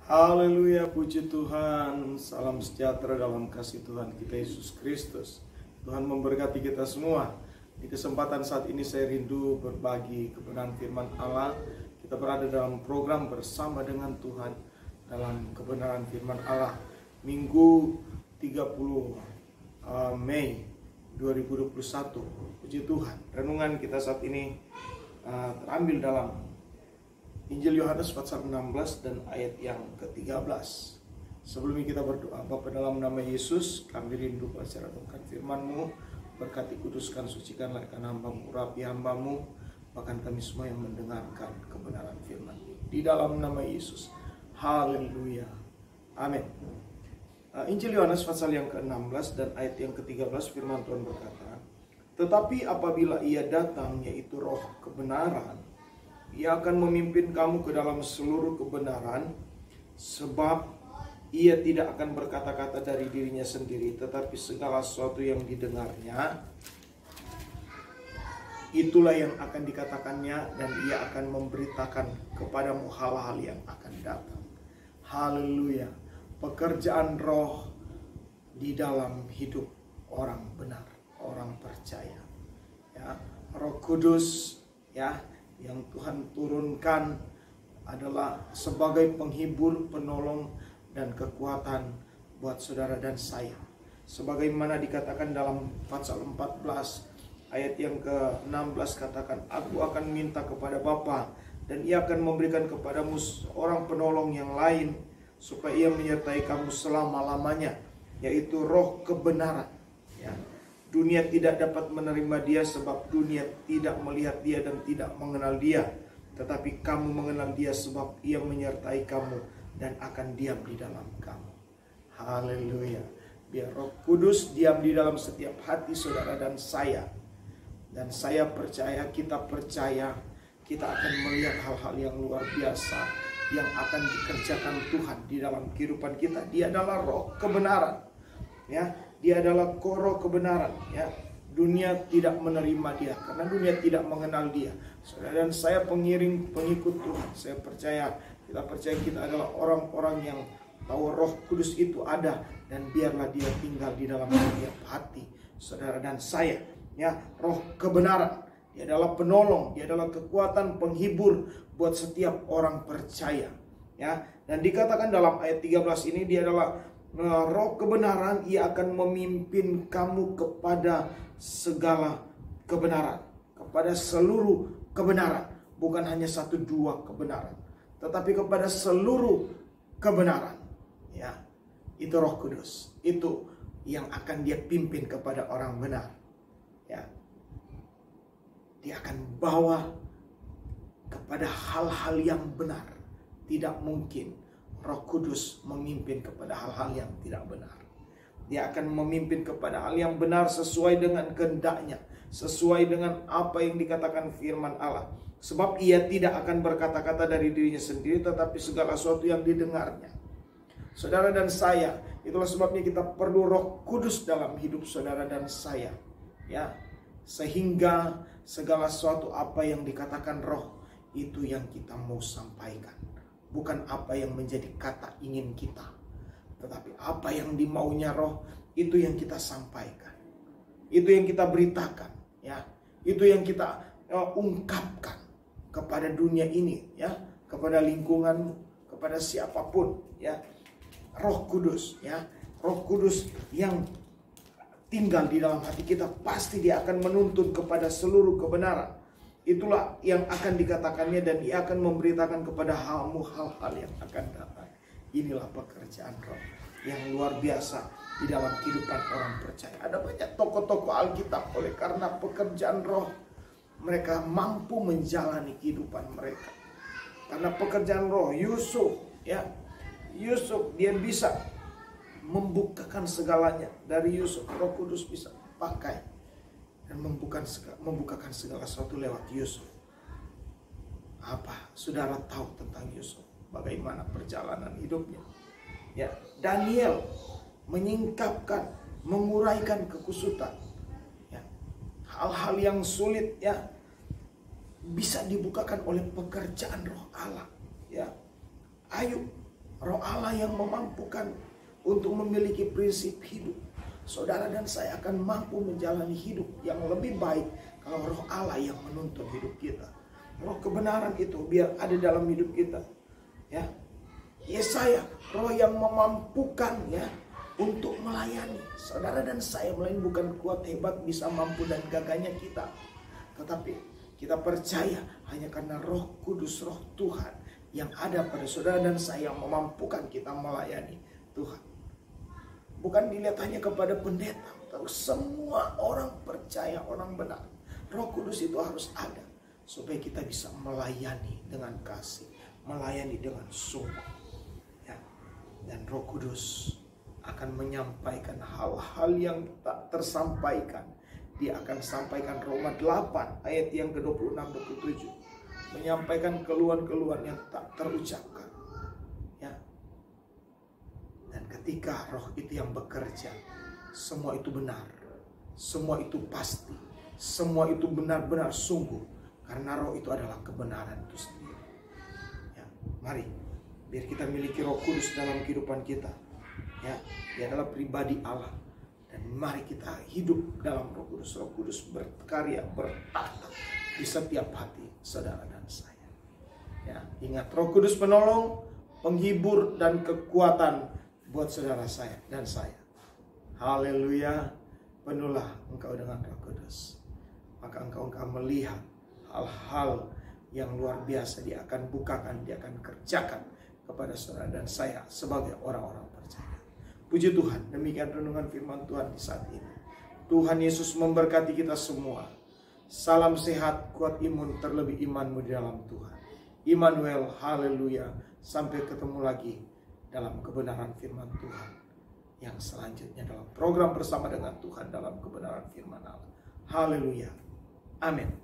Haleluya, puji Tuhan. Salam sejahtera dalam kasih Tuhan kita Yesus Kristus. Tuhan memberkati kita semua. Di kesempatan saat ini saya rindu berbagi kebenaran firman Allah. Kita berada dalam program bersama dengan Tuhan dalam kebenaran firman Allah. Minggu 30 Mei 2021. Puji Tuhan. Renungan kita saat ini terambil dalam Injil Yohanes pasal 16 dan ayat yang ke-13. Sebelumnya kita berdoa. Bapa, dalam nama Yesus, kami rindu menceritakan firman-Mu. Berkati, kuduskan, sucikanlah akan hamba-Mu, urapi hamba-Mu, bahkan kami semua yang mendengarkan kebenaran firman. Di dalam nama Yesus. Haleluya. Amin. Injil Yohanes pasal yang ke-16 dan ayat yang ke-13, firman Tuhan berkata, "Tetapi apabila Ia datang, yaitu Roh kebenaran, Ia akan memimpin kamu ke dalam seluruh kebenaran, sebab Ia tidak akan berkata-kata dari dirinya sendiri, tetapi segala sesuatu yang didengarnya, itulah yang akan dikatakannya, dan Ia akan memberitakan kepadamu hal-hal yang akan datang." Haleluya. Pekerjaan Roh di dalam hidup orang benar, orang percaya. Ya, Roh Kudus, ya, yang Tuhan turunkan adalah sebagai penghibur, penolong, dan kekuatan buat saudara dan saya. Sebagaimana dikatakan dalam pasal 14 ayat yang ke-16, katakan, "Aku akan minta kepada Bapa, dan Ia akan memberikan kepadamu seorang penolong yang lain, supaya Ia menyertai kamu selama-lamanya, yaitu Roh kebenaran." Ya. Dunia tidak dapat menerima Dia sebab dunia tidak melihat Dia dan tidak mengenal Dia. Tetapi kamu mengenal Dia sebab Ia menyertai kamu dan akan diam di dalam kamu. Haleluya. Biar Roh Kudus diam di dalam setiap hati saudara dan saya. Dan saya percaya, kita percaya, kita akan melihat hal-hal yang luar biasa yang akan dikerjakan Tuhan di dalam kehidupan kita. Dia adalah Roh kebenaran. Ya, Dia adalah Roh kebenaran. Ya, dunia tidak menerima Dia karena dunia tidak mengenal Dia. Saudara dan saya pengiring pengikut Tuhan. Saya percaya, kita percaya kita adalah orang-orang yang tahu Roh Kudus itu ada, dan biarlah Dia tinggal di dalam setiap hati saudara dan saya. Ya, Roh kebenaran. Dia adalah penolong, Dia adalah kekuatan penghibur buat setiap orang percaya. Ya, dan dikatakan dalam ayat 13 ini, Dia adalah Roh kebenaran. Ia akan memimpin kamu kepada segala kebenaran, kepada seluruh kebenaran, bukan hanya satu dua kebenaran, tetapi kepada seluruh kebenaran. Ya, itu Roh Kudus. Itu yang akan Dia pimpin kepada orang benar. Ya, Dia akan bawa kepada hal-hal yang benar. Tidak mungkin Roh Kudus memimpin kepada hal-hal yang tidak benar. Dia akan memimpin kepada hal yang benar sesuai dengan kehendak-Nya, sesuai dengan apa yang dikatakan firman Allah. Sebab Ia tidak akan berkata-kata dari dirinya sendiri, tetapi segala sesuatu yang didengarnya. Saudara dan saya, itulah sebabnya kita perlu Roh Kudus dalam hidup saudara dan saya. Ya, sehingga segala sesuatu apa yang dikatakan Roh, itu yang kita mau sampaikan. Bukan apa yang menjadi kata ingin kita, tetapi apa yang dimaunya Roh, itu yang kita sampaikan. Itu yang kita beritakan, ya. Itu yang kita ungkapkan kepada dunia ini, ya, kepada lingkungan, kepada siapapun, ya. Roh Kudus, ya. Roh Kudus yang tinggal di dalam hati kita, pasti Dia akan menuntun kepada seluruh kebenaran. Itulah yang akan dikatakannya, dan Ia akan memberitakan kepada kamu hal-hal yang akan datang. Inilah pekerjaan Roh yang luar biasa di dalam kehidupan orang percaya. Ada banyak tokoh-tokoh Alkitab, oleh karena pekerjaan Roh mereka mampu menjalani kehidupan mereka. Karena pekerjaan Roh, Yusuf, ya, Yusuf dia bisa membukakan segalanya. Dari Yusuf, Roh Kudus bisa pakai dan membukakan segala sesuatu lewat Yusuf. Apa saudara tahu tentang Yusuf? Bagaimana perjalanan hidupnya? Ya, Daniel menyingkapkan, menguraikan kekusutan. Ya, hal-hal yang sulit, ya, bisa dibukakan oleh pekerjaan Roh Allah. Ya, Ayub, Roh Allah yang memampukan untuk memiliki prinsip hidup. Saudara dan saya akan mampu menjalani hidup yang lebih baik kalau roh Allah yang menuntun hidup kita. Roh kebenaran itu biar ada dalam hidup kita. Ya, Yesaya, roh yang memampukan ya untuk melayani. Saudara dan saya melayani bukan kuat hebat bisa mampu dan gagahnya kita, tetapi kita percaya hanya karena Roh Kudus, Roh Tuhan yang ada pada saudara dan saya yang memampukan kita melayani Tuhan. Bukan dilihat hanya kepada pendeta, tapi semua orang percaya, orang benar. Roh Kudus itu harus ada supaya kita bisa melayani dengan kasih, melayani dengan sungguh. Ya. Dan Roh Kudus akan menyampaikan hal-hal yang tak tersampaikan. Dia akan sampaikan Roma 8 ayat yang ke-26-27. Menyampaikan keluhan-keluhan yang tak terucapkan. Ya. Dan ketika roh itu yang bekerja, semua itu benar. Semua itu pasti. Semua itu benar-benar sungguh. Karena roh itu adalah kebenaran itu sendiri. Ya. Mari, biar kita miliki Roh Kudus dalam kehidupan kita. Ya, dia adalah pribadi Allah. Dan mari kita hidup dalam Roh Kudus. Roh Kudus berkarya, bertata di setiap hati saudara dan saya. Ya, ingat Roh Kudus penolong, penghibur dan kekuatan buat saudara saya dan saya. Haleluya. Penuhlah engkau dengan Roh Kudus. Maka engkau melihat hal-hal yang luar biasa dia akan bukakan, dia akan kerjakan kepada saudara dan saya sebagai orang-orang percaya. Puji Tuhan, demikian renungan firman Tuhan di saat ini. Tuhan Yesus memberkati kita semua. Salam sehat, kuat imun, terlebih imanmu di dalam Tuhan. Immanuel, haleluya. Sampai ketemu lagi dalam kebenaran firman Tuhan. Yang selanjutnya dalam program bersama dengan Tuhan dalam kebenaran firman Allah. Haleluya. Amin.